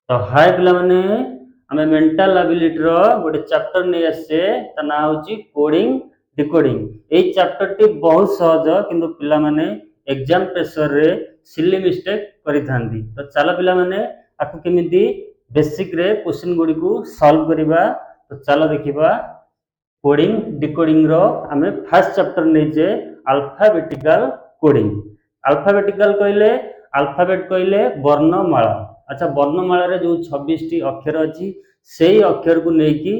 तो हाय पिला माने आमे मेंटल एबिलिटी रो गोटे चैप्टर नै आसे ता ना होची कोडिंग डिकोडिंग। ए चैप्टर टी बहुत सहज किंतु पिला माने एग्जाम प्रेशर रे सिली मिस्टेक करि थांदी। तो चलो पिला माने आकु केमिति बेसिक रे क्वेश्चन गुडी को सॉल्व करिबा। तो चलो देखिबा कोडिंग डिकोडिंग रो आमे फर्स्ट चैप्टर नै जे अल्फाबेटिकल कोडिंग। अल्फाबेटिकल कहले अल्फाबेट कहले वर्णमाला। अच्छा वर्णमाला रे जो 26 टी अक्षर अछि सेही अक्षर को नेकी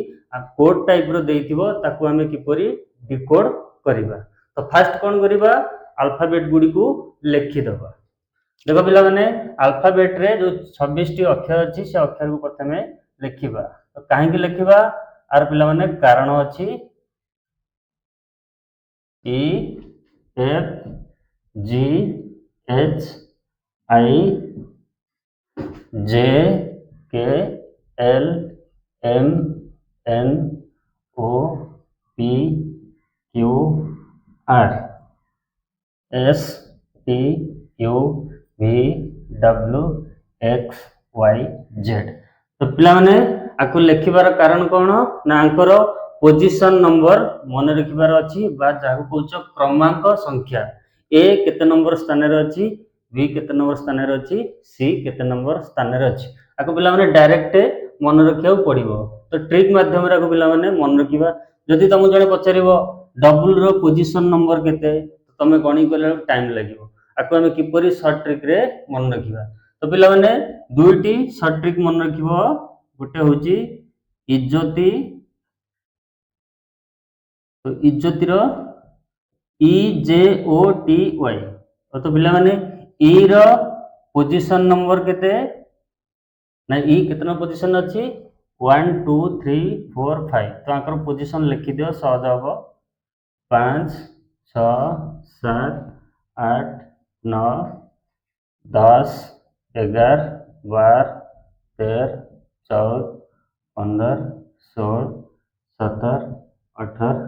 कोड टाइप रो देइथिबो ताकू हमें किपरि डिकोड करिबा। तो फर्स्ट कोन करिबा अल्फाबेट गुडी को लिखि दबा। देखो पिला माने अल्फाबेट रे जो 26 टी अक्षर अछि से अक्षर को प्रथमे लिखिबा। तो काहे कि लिखिबा आर पिला माने कारण अछि E F G H I J K L M N O P Q R S T U V W X Y Z। तो पिला माने आकु लिखिबार कारण कोन ना आंकर पोजीशन नंबर मन रखिबार अछि बा जाहु कहउछ क्रमांक संख्या। ए केते नंबर स्थान रे अछि, बी केते नंबर स्थान रे अछि, सी केते नंबर स्थान रे अछि। आकु पिला माने डायरेक्ट मन रखिया पड़िबो। तो ट्रिक माध्यम रे आकु पिला माने मन रखिबा। जदि तुम जने पचारिबो डबल रो पोजीशन नंबर केते तमे गणी करले टाइम लागिबो। आकु हमें किपरि शॉर्ट ट्रिक रे मन रखिबा। तो पिला माने दुईटी शॉर्ट ट्रिक मन रखिबो। गोटे होची इज्जती। तो इज्जती रो ई जे ओ टी वाई। तो पिला माने ई रो पोजीशन नंबर केते ना ई केतना पोजीशन अछि 1 2 3 4 5। तो आकर पोजीशन लिखि दियो सहज हबो 5 6 7 8 9 10 11 12 13 14 15 16 17 18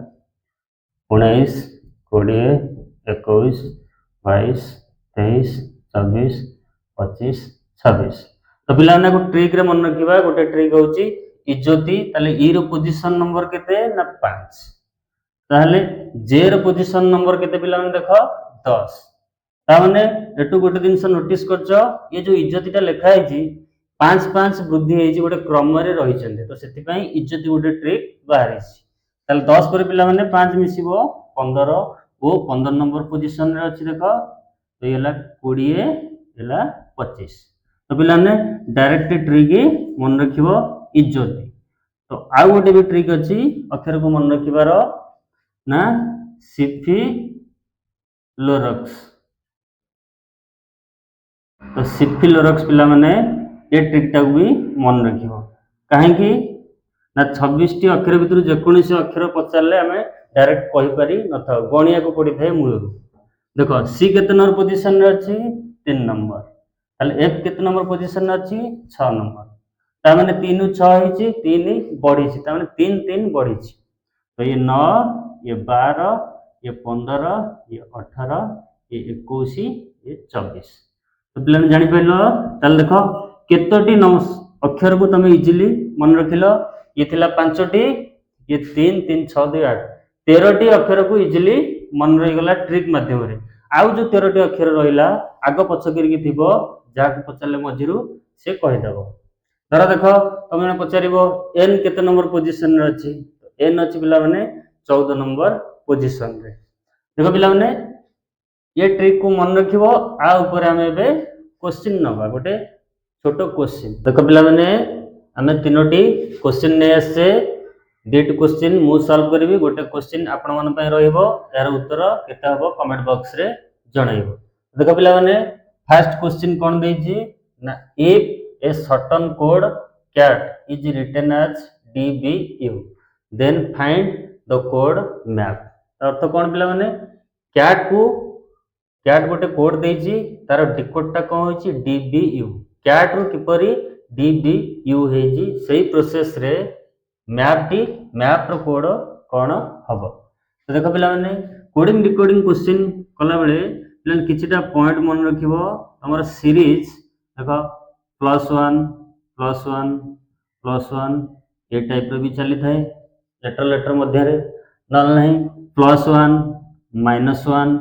19 20 21 22 23 24 25 26। तो पिला को ट्रिक रे मन रखिबा। गोटे ट्रिक होची इज्जती ताले ई रो पोजीशन नंबर केते ना 5 ताले जे रो पोजीशन नंबर केते पिला माने देखो 10। ता माने एटू गोटे दिन से नोटिस करछो ये जो इज्जतीटा लिखा है जी 5 5 वृद्धि है जी गोटे क्रम रे रही चंदे। तो सेति पई इज्जती गोटे ट्रिक बाहरी छी। ताले 10 पर पिला माने 5 मिसिबो 15 ओ 15 नंबर पोजीशन रे अछि देखो। तो येला 20 येला 25। तो पिला ने डायरेक्ट ट्रिक मन रखिबो इज्जती। तो आ गोटे भी ट्रिक अछि अक्षर को मन रखिबार ना सिफी लोरक्स। तो सिफिलोरक्स पिला माने ये ट्रिक टा भी मन रखिबो। काहे कि ना 26 टी अक्षर भितर जेकोनी से अक्षर पचारले हमें डायरेक्ट कहि पारि न था गणिया को पड़ी थाए मूल। देखो सी केते नंबर पोजीशन रे अछि 3 नंबर। ताले एफ केते नंबर पोजीशन रे अछि 6 नंबर। ता माने 3 उ 6 हिची 3 बढ़ी छि ता माने 3 3 बढ़ी छि। तो ये 9 ये 12 ये 15 ये 18 ये 21 ये 24। तो पिला जानि पाइलो ताले देखो केतोटी अक्षर को तुम इजिली मन रखिलो। ये थिला 5टी ये 3 3 6 2 8 13टी अक्षर को इजिली मन रही गला ट्रिक माध्यम रे। आउ जो 13टी अक्षर रहिला आगो पछ करिकि थिबो जाक पचारले मझिरु से कहि देबो। धर देखो तुम पचारिबो एन केते नंबर पोजीशन रे अछि। एन अछि पिला माने 14 नंबर पोजीशन रे। देखो पिला माने ये ट्रिक को मन रखिबो। आ ऊपर हम एबे क्वेश्चन नबा गोटे छोटो क्वेश्चन। देखो पिला माने हमें तीनोटी क्वेश्चन नै आसे। दुईटी क्वेश्चन मु सॉल्व करबी गोटे क्वेश्चन आपण मन पय रहइबो। यार उत्तर केते हबो कमेंट बॉक्स रे जणाइबो। देखो पिला माने फर्स्ट क्वेश्चन कोन देछि ना if a certain code cat is written as dbu then find the code map। अर्थ कोन पिला माने कैट को कैट गोटे कोड देछि तार डिकोड टा कोन होछि dbu। कैट रो किपरि dbu हेजी सेही प्रोसेस रे मैप रो कोड कोन हबो। तो देखो पिला माने कोडिंग डिकोडिंग क्वेश्चन कला बेले पिला किछिटा पॉइंट मन रखिबो। हमर सीरीज देखो +1 +1 ये टाइप रो भी चली थाए लेटर मध्य रे नल नहीं +1 -1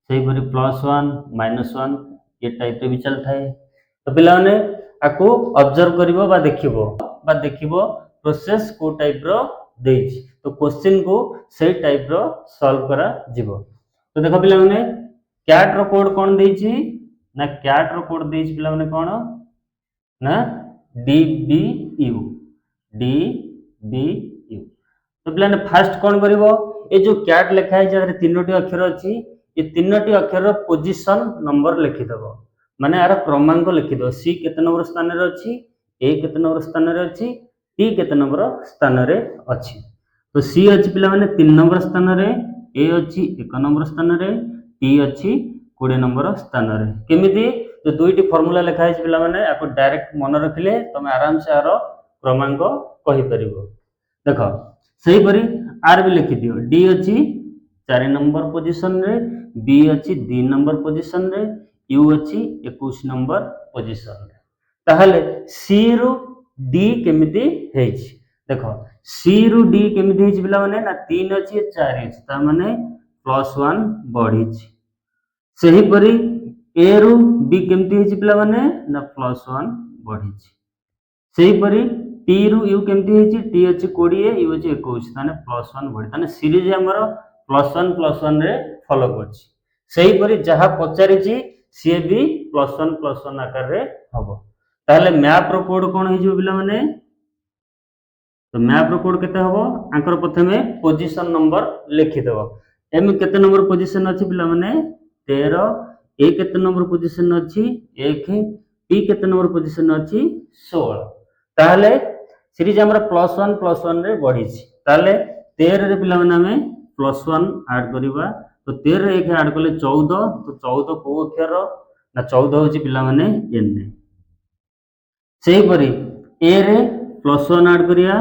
सही परी +1 -1 ये टाइप रे भी चल थाए तो पिला माने आको ऑब्जर्व करिवो बा देखिवो प्रोसेस को टाइप रो देछि तो क्वेश्चन को सही टाइप रो सॉल्व करा जिवो तो देखो पिला माने कैट रो कोड कोन देछि ना कैट रो कोड देछि पिला माने कोन ना DBU तो पिलाने फास्ट कौन करिवो ए जो कैट लिखा है जगह तीनोटी अक्षर अछि ये तीनोटी अक्षर पोजीशन नंबर लिखि दबो माने यार क्रमांक लिखि दो सी केते नंबर स्थान रे अछि ए केते नंबर स्थान रे अछि टी केते नंबर स्थान रे अछि तो सी अछि पिला माने 3 नंबर स्थान रे ए अछि 1 नंबर स्थान रे टी अछि 20 नंबर स्थान रे केमिति जो दुईटी फार्मूला लिखा है पिला माने आपको डायरेक्ट मन रखिले तुम आराम से आरो क्रमांक कहि परिबो देखो सही परी आर भी लिखि दियो डी अछि 4 नंबर पोजीशन रे बी अछि 2 नंबर पोजीशन रे यू अछि 21 नंबर पोजीशन रे ताहले सी रु डी केमिति हेछि देखो सी रु डी केमिति हेछि पिला माने ना 3 अछि 4 अछि ता माने +1 बढ़ी छि सही परी ए रु बी केमिति हेछि पिला माने ना +1 बढ़ी छि सही परी टी रु यू केमिति हेछि टी अछि 20 यू अछि 21 ताने +1 बढ़ी ताने सीरीज हमर +1 रे फॉलो करछि सही परी जहा पचारि छि सी भी +1 आकार रे हबो ताले मैप रो कोड कोन हे जो पिला माने तो मैप रो कोड केते हबो आंकर प्रथमे पोजीशन नंबर लिखि देबो एम केते नंबर पोजीशन अछि पिला माने 13 ए केते नंबर पोजीशन अछि 1 टी केते नंबर पोजीशन अछि 16 ताले सीरीज हमर +1 रे बढ़ी छि ताले 13 रे पिला माने हमें +1 ऐड करिबा तो 13 रे 1 ऐड करले 14 तो 14 को अक्षर ना 14 होछि पिला माने एन सही परी ए रे +1 ऐड करिया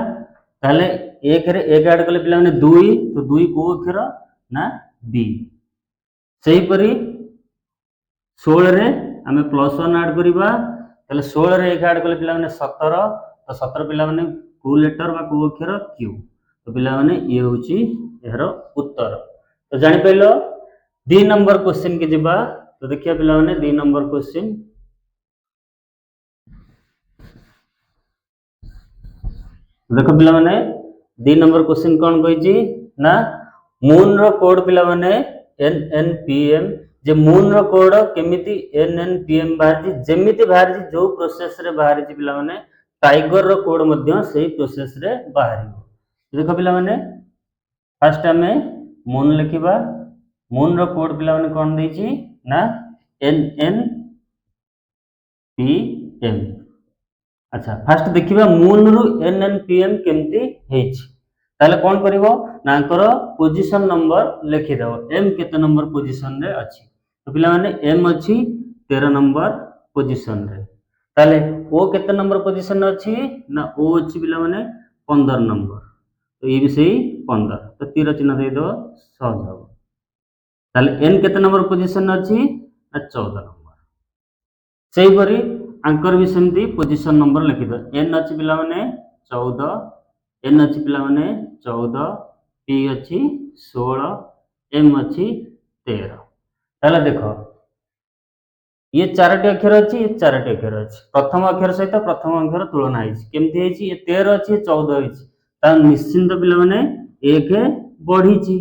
ताले 1 रे 1 ऐड करले पिला माने 2 तो 2 को अक्षर ना बी सही परी 16 रे हमें +1 ऐड करिबा ताले 16 रे 1 ऐड करले पिला माने 17 तो 17 पिला माने को लेटर बा को अक्षर क्यू तो पिला माने ये होची एहर उत्तर तो जानि पइलो 2 नंबर क्वेश्चन के जिबा तो देखिया पिला माने 2 नंबर क्वेश्चन देखो पिला माने 2 नंबर क्वेश्चन कोन कहि छी ना मून रो कोड पिला माने NNPM जे मून रो कोड केमिति NNPM बाहर जी जेमिति बाहर जी जो प्रोसेस रे बाहर जी पिला माने टाइगर रो कोड मध्य सही प्रोसेस रे बाहर देखो पिला माने फर्स्ट हमें मून लिखिबा मून रो कोड पिला माने कोन दै छी ना NNPM अच्छा फर्स्ट देखिबा मून रु NNPM केमिति हेछि ताले कोन करिवो नांकर पोजीशन नंबर लिखि दो एम केते नंबर पोजीशन रे अछि तो पिला माने एम अछि 13 नंबर पोजीशन रे ताले ओ केते नंबर पोजीशन अछि ना ओ अछि पिला माने 15 नंबर तो ये भी सही 15 तो तीर चिन्ह दे दो सहज हो ताले एन केते नंबर पोजीशन अछि ना 14 नंबर सही परी आंकर भी सेमती पोजीशन नंबर लिखि दो एन अछि पिला माने 14 एन अछि पिला माने 14 टी अछि 16 एम अछि 13 ताले देखो ये चारटी अक्षर अछि ये चारटी अक्षर अछि प्रथम अक्षर सहित प्रथम अक्षर तुलना हेछि केमति हेछि ये 13 अछि 14 हेछि ता निश्चित पिला माने 1 बढ़ी छि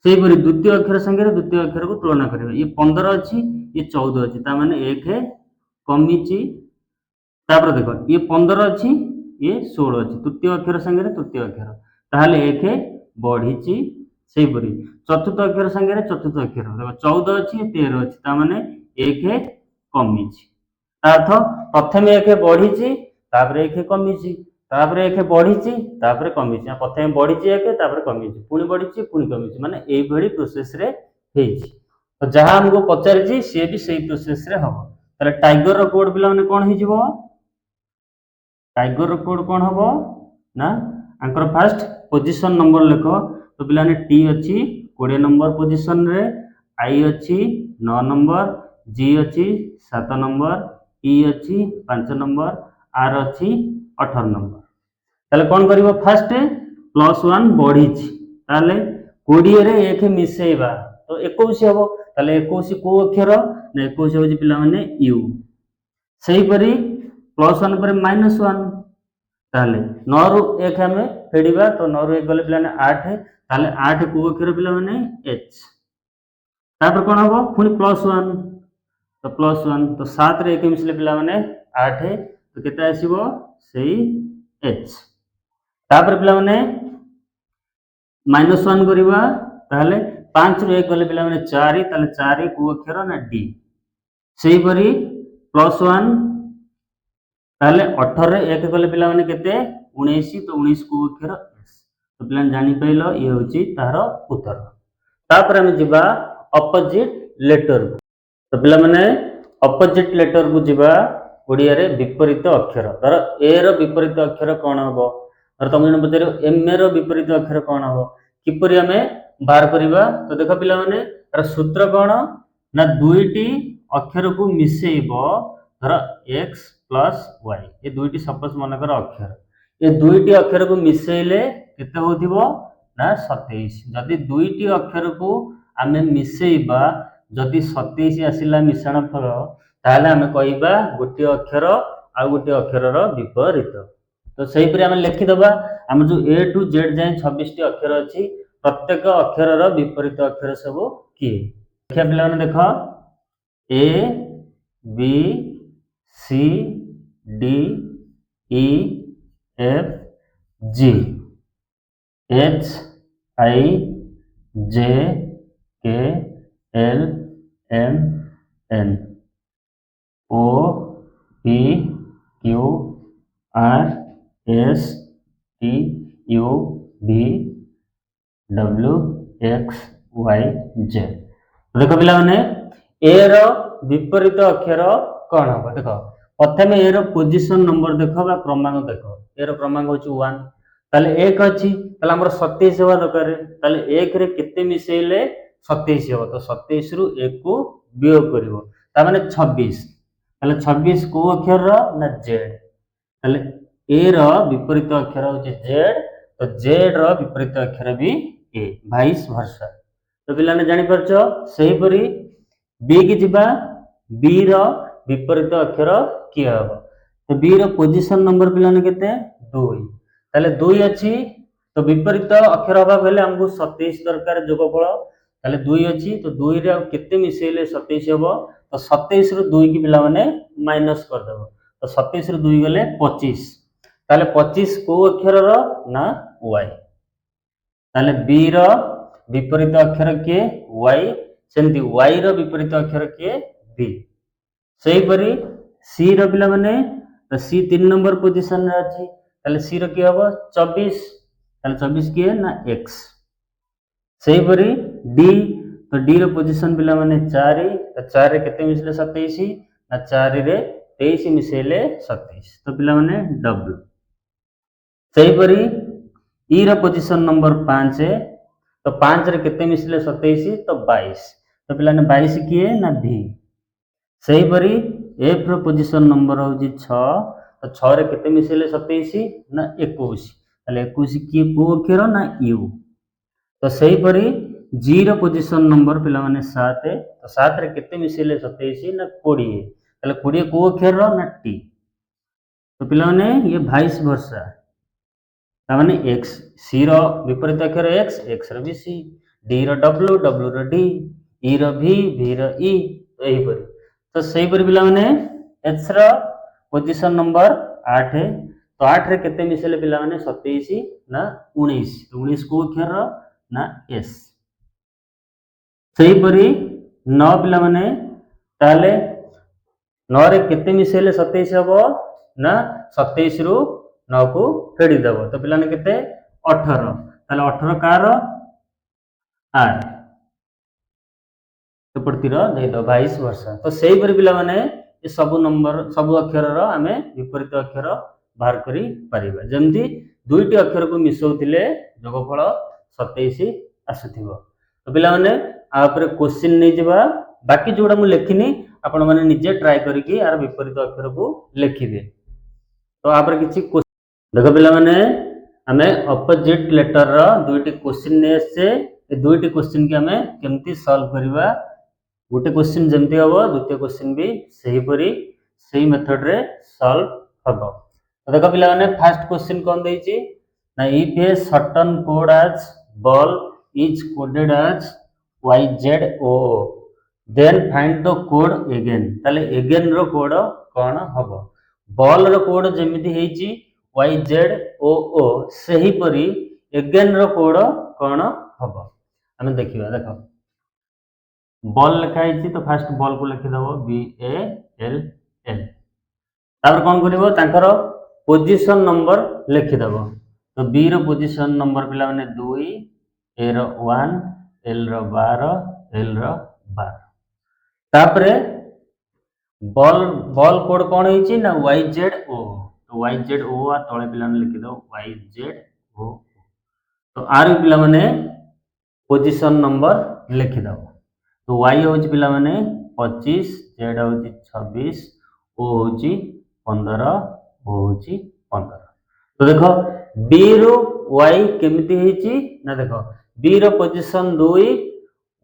सेही परि द्वितीय अक्षर संगे द्वितीय अक्षर को तुलना करिवे ये 15 अछि ये 14 अछि ता माने 1 कमी छि तापर देखो ये 15 अछि ये 16 अछि तृतीय अक्षर संगे तृतीय अक्षर ताहाले 1 बढ़ी छि सेही परि चतुर्थ अक्षर संगे चतुर्थ अक्षर देखो 14 अछि 13 अछि ता माने 1 कमी छि अर्थ प्रथमे 1 बढ़ी छि तापर 1 कमी छि तापर 1 बढ़ी छि तापर कमी छि प्रथमे बढ़ी छि 1 तापर कमी छि पुनी बढ़ी छि पुनी कमी छि माने एई भली प्रोसेस रे हेइ छि तो जहां हमको पचारि छि से भी सही प्रोसेस रे हबो ताले टाइगर रो कोड पिला माने कोन हि जिवो टाइगर रो कोड कोन हबो ना आंकर फर्स्ट पोजीशन नंबर लिखो तो पिला ने टी अछि 20 नंबर पोजीशन रे आई अछि 9 नंबर जी अछि 7 नंबर ई अछि 5 नंबर आर अच्छी 18 नंबर ताले कौन करिवो फास्ट +1 बढ़ी ताले 20 रे 1 मिसेइबा तो 21 हबो ताले 21 को अक्षर ना 21 होची पिला माने यू सही परी +1 पर -1 ताले 9 रु 1 हमें फेडिबा तो 9 रु 1 गले पिला ने 8 ताले 8 को अक्षर पिला माने एच तापर कोन हबो पुनी +1 तो 7 रे 1 मिसले पिला माने 8 तो केते आसीबो सेही एच तापर पिला माने -1 करिबा ताले 5 रु 1 गले पिला माने 4 ताले 4 को अक्षर ना डी सही परी +1 ताले 18 रे 1 गले पिला माने केते 19 तो 19 को अक्षर एस तो पिला जानि पैलो ये होची तारो उत्तर तापर हम जिबा अपोजिट लेटर तो पिला माने अपोजिट लेटर को जिबा ओडिया रे विपरीत अक्षर धर ए रो विपरीत अक्षर कोन हबो धर तुम जने पचारो एम रो विपरीत अक्षर कोन हबो किपरि हमें बाहर करिबा तो देखो पिला माने तार सूत्र कोन ना दुईटी अक्षर को मिसेइबो धर x + y ये दुईटी सपोज मन कर अक्षर ये दुईटी अक्षर को मिसेइले केते होथिबो ना 27 जदी दुईटी अक्षर को आमे मिसेइबा जदि 27 आसिला मिश्रण फल ताले आमे कहिबा गोटी अक्षर आ गोटी अक्षर रो विपरीत तो सही परि आमे लिखि दबा हम जो ए टू जेड जाय 26 टी अक्षर अछि प्रत्येक अक्षर रो विपरीत अक्षर सब की देखा पिला माने देखो A B C D E F G H I J K L M N O P Q R S T U V W X Y Z देखो पिला माने ए रो विपरीत अक्षर कौन हम देखो प्रथम ए रो पोजीशन नंबर देखो बा क्रमांक देखो ए रो क्रमांक होची 1 ताले 1 अछि ताले हमर 27 होवा दरकार ताले 1 रे केते मिसेइले 27 हो तो 27 रु 1 को वियोग करिवो ता माने 26 ताले 26 को अक्षर रो ना जेड ताले ए रो विपरीत अक्षर होची जेड तो जेड रो विपरीत अक्षर भी ए वाइस वर्सा तो पिला ने जानि परछो सही परी बी की जिबा बी रो विपरीत अक्षर की हबो तो बी रो पोजीशन नंबर पिला ने केते 2 ताले 2 अछि तो विपरीत अक्षर हबा बेले हमको 27 दरकार जोगफल ताले 2 अछि तो 2 रे केते मिसेले 27 हबो तो 27 रु 2 की पिला माने माइनस कर देबो तो 27 रु 2 गले 25 ताले 25 को अक्षर रो ना y ताले b रो विपरीत अक्षर के y सेंती y रो विपरीत अक्षर के b सही परी c रो पिला माने तो c 3 नंबर पोजीशन रे अछि ताले c रो की हबो 24 ताले 24 की है ना x सही परी d तो d रो पोजीशन पिला माने 4 तो 4 रे केते मिसले 27 ना 4 रे 23 मिसेले 27 तो पिला माने w सही परी e रो पोजीशन नंबर 5 है तो 5 रे केते मिसले 27 तो 22 तो पिला ने 22 की है ना v सही परी f रो पोजीशन नंबर होजी 6 तो 6 रे केते मिसेले 27 ना 21 ताले 21 की को अक्षर ना u तो सही परी g रो पोजीशन नंबर पिला माने 7 है तो 7 रे केते मिसेले 27 ना 20 ताले 20 को अक्षर ना t तो पिला माने ये वाइस वर्सा ता माने x c रो विपरीत अक्षर x x रो भी c d रो w w रो d e रो v v रो e तो एही परी तो सही परी पिला माने h रो पोजीशन नंबर 8 है तो 8 रे केते मिसेले पिला माने 27 ना 19 तो 19 को अक्षर ना s सही परी 9 पिला माने ताले 9 रे केते मिसेले 27 हबो ना 27 रु 9 को फेडी देबो तो पिला ने केते 18 ताले 18 कार r तो प्रति रो दे दो 22 वर्ष तो सही परी पिला माने ये सब नंबर सब अक्षर रो हमें विपरीत अक्षर बाहर करी परिबा जेमती दुईटी अक्षर को मिसौथिले जोगफल 27 आसुथिबो तो पिला माने आ ऊपर क्वेश्चन नै जेबा बाकी जोडा मु लेखिनी आपण माने निजे ट्राई करिकि आर विपरीत अक्षर को लिखिबे। तो आप किसी देख पिला माने आमे अपोजिट लेटर रो दुईटी क्वेश्चन ने से ए दुईटी क्वेश्चन के आमे केमती सॉल्व करबा गोटे क्वेश्चन जमती हबो द्वितीय क्वेश्चन भी सही परी सही मेथड रे सॉल्व हबो। तो देख पिला माने फर्स्ट क्वेश्चन कोन देछि ना if a certain code as ball is coded as YZO then find the code again ताले अगेन रो कोड कोन हबो बॉल रो कोड जेमिति हेछि YZOO सही परी अगेन रो कोड कोन हबो हमें देखिबा देखो बॉल लिखा है तो फास्ट बॉल को लिखिदेव BALL तापर कौन करिवो तांकर पोजीशन नंबर लिखिदेव तो बी रो पोजीशन नंबर पिला माने 2 ए रो 1 एल रो 12 एल रो 12 तापरे बॉल बॉल कोड कौन है ना YZO तो YZO आ तळे पिला माने लिखिदेव YZO तो आर पिला माने पोजीशन नंबर लिखिदेव तो y होची पिला माने 25 z होची 26 o होची 15 o होची 15 तो देखो b रो y केमिति हेची ना देखो b रो पोजीशन 2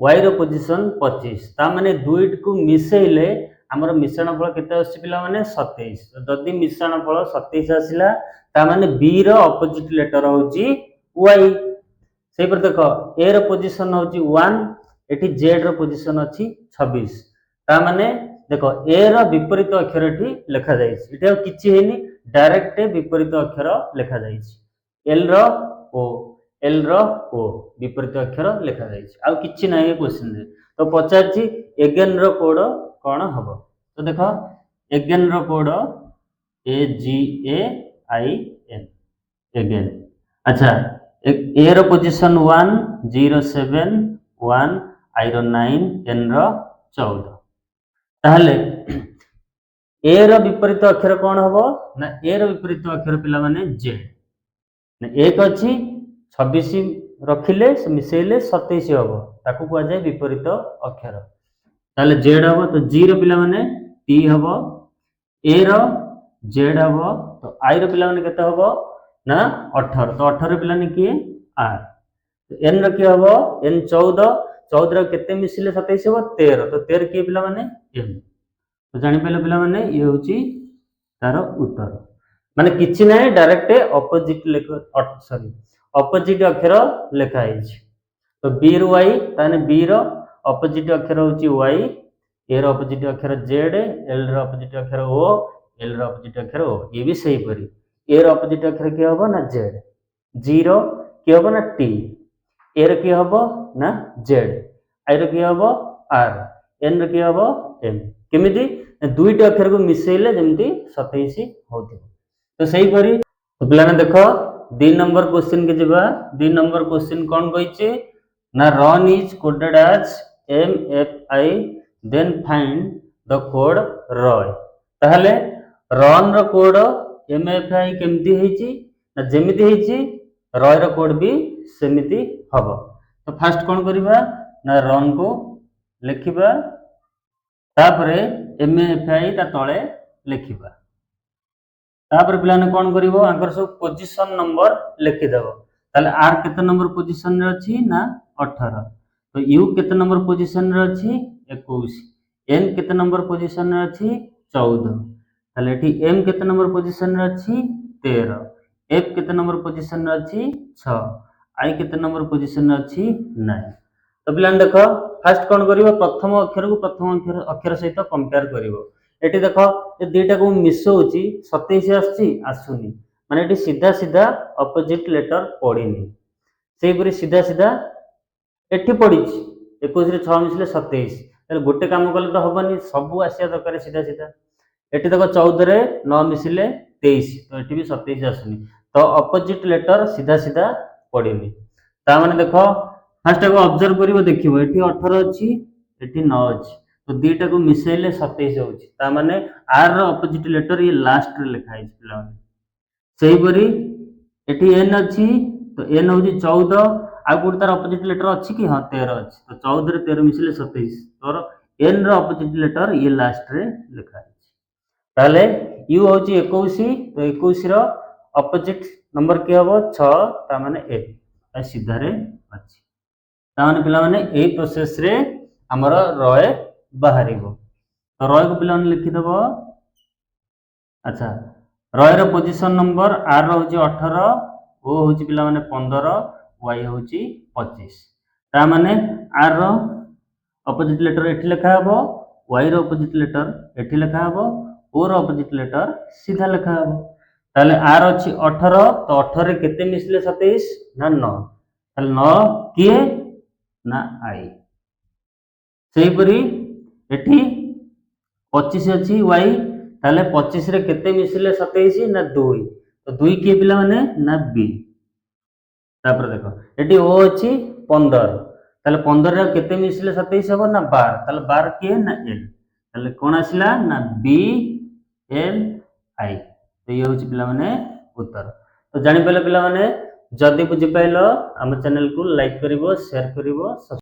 y रो पोजीशन 25 ता माने दुईट को मिसेइले हमर मिश्रण फल केते आसी पिला माने 27 जदी मिश्रण फल 27 आसिला ता माने b रो ऑपोजिट लेटर होची y सेही पर देखो a रो पोजीशन होची 1 एठी z रो पोजीशन अछि 26 ता माने देखो a रो विपरीत अक्षर एठी लिखा जाई छि एठी किछि हेनी डायरेक्ट विपरीत अक्षर लिखा जाई छि l रो o विपरीत अक्षर लिखा जाई छि आ किछि नै क्वेश्चन रे तो पचार छि अगेन रो कोड कोन हबो तो देखो अगेन रो कोड AGAIN अगेन अच्छा a रो पोजीशन 1 0 7 1 I रो 9 n रो 14 ताहले a रो विपरीत अक्षर कोन हबो ना a रो विपरीत अक्षर पिला माने z ना एक अछि 26 रखिले से मिसेले 27 हबो ताकू को जाय विपरीत अक्षर ताहले z हबो तो g रो पिला माने t हबो a रो z हबो तो I रो पिला माने केते हबो ना 18 तो 18 पिला ने की r तो n रो की हबो n 14 14 केते मिसिले 27 हो 13 तो 13 के पिला माने m तो जानि पले पिला माने ये होची तार उत्तर माने किछि नै डायरेक्ट ऑपोजिट सॉरी ऑपोजिट अक्षर लिखा है तो b रो y ताने b रो ऑपोजिट अक्षर होची y a रो ऑपोजिट अक्षर z l रो ऑपोजिट अक्षर o l रो ऑपोजिट अक्षर o ये भी सही परी a रो ऑपोजिट अक्षर के हबो ना z 0 के हबो ना t a रो के हबो ना z I रो के हबो r n रो के हबो m केमिति दुईटी अक्षर को मिसेले जेमति 27 होती तो सही परी तो पिलाने देखो 2 नंबर क्वेश्चन के जिबा 2 नंबर क्वेश्चन कोन कहिचे ना run is coded as MFI then find the code रॉय ताहले रन रो कोड MFI केमिति हेची ना जेमिति हेची रॉय रो कोड भी सेमिति हबो तो फर्स्ट कोन करिबा ना रन को लिखिबा तापरे MFI ता तळे लिखिबा तापर पिलाने कोन करिवो आंकर सब पोजीशन नंबर लिखि देबो ताले आर केते नंबर पोजीशन रे अछि ना 18 तो यू केते नंबर पोजीशन रे अछि 21 एन केते नंबर पोजीशन रे अछि 14 ताले एठी एम केते नंबर पोजीशन रे अछि 13 एफ केते नंबर पोजीशन रे अछि 6 आई केते नंबर पोजीशन रे अछि 9 तो पिलाने देखो फर्स्ट कोन करिवो प्रथम अक्षर को प्रथम अक्षर सहित कंपेयर करिवो एठी देखो ए दुईटा को मिसौची 27 आछि आसुनी माने एठी सीधा सीधा ऑपोजिट लेटर पड़िनी सेही परि सीधा सीधा एठी पड़िछि 21 रे 6 मिसले 27 ताले गोटे काम करले तो हबनी सब आसिया दरकार सीधा सीधा एठी देखो 14 रे 9 मिसले 23 तो एठी भी 27 आसुनी तो ऑपोजिट लेटर सीधा सीधा पड़िनी ता माने देखो फर्स्ट को ऑब्जर्व करिवो देखिवो एठी 18 अछि एठी 9 अछि तो दुईटा को मिसेले 27 होछि ता माने r रो ऑपोजिट लेटर ये लास्ट रे लिखा है पिला माने सेही परी एठी n अछि तो n होछि 14 आ गुड तार ऑपोजिट लेटर अछि कि हां 13 अछि तो 14 रे 13 मिसेले 27 तोर n रो ऑपोजिट लेटर ये लास्ट रे लिखा है ताले यू हूँ 21 तो 21 अपोजिट नंबर किए हम 6 ता माने 1 सीधारे अच्छी ताने पिला माने ए प्रोसेस रे हमर रय बाहरिबो तो रय को पिला माने लिखि दबो अच्छा रय रो पोजीशन नंबर आर रो होची 18 ओ होची पिला माने 15 y होची 25 ता माने आर रो अपोजिट लेटर एठी लिखा हबो y रो अपोजिट लेटर एठी लिखा हबो o रो अपोजिट लेटर सीधा लिखा हबो ताले r अछि 18 तो 18 रे केते मिसले 27 ना 9 ताले 9 किए ना i सेही परी एठी 25 अछि y ताले 25 रे केते मिसले 27 ना 2 तो 2 किए पिला माने ना b तापर देखो एठी o अछि 15 ताले 15 रे केते मिसले 27 हबो ना 12 ताले 12 किए ना l ताले कोन आसिला ना b l i तो ये होची पिला माने उत्तर तो जानि पले पिला माने जदी बुझि पाइलो हम चैनल को लाइक करिवो शेयर करिवो।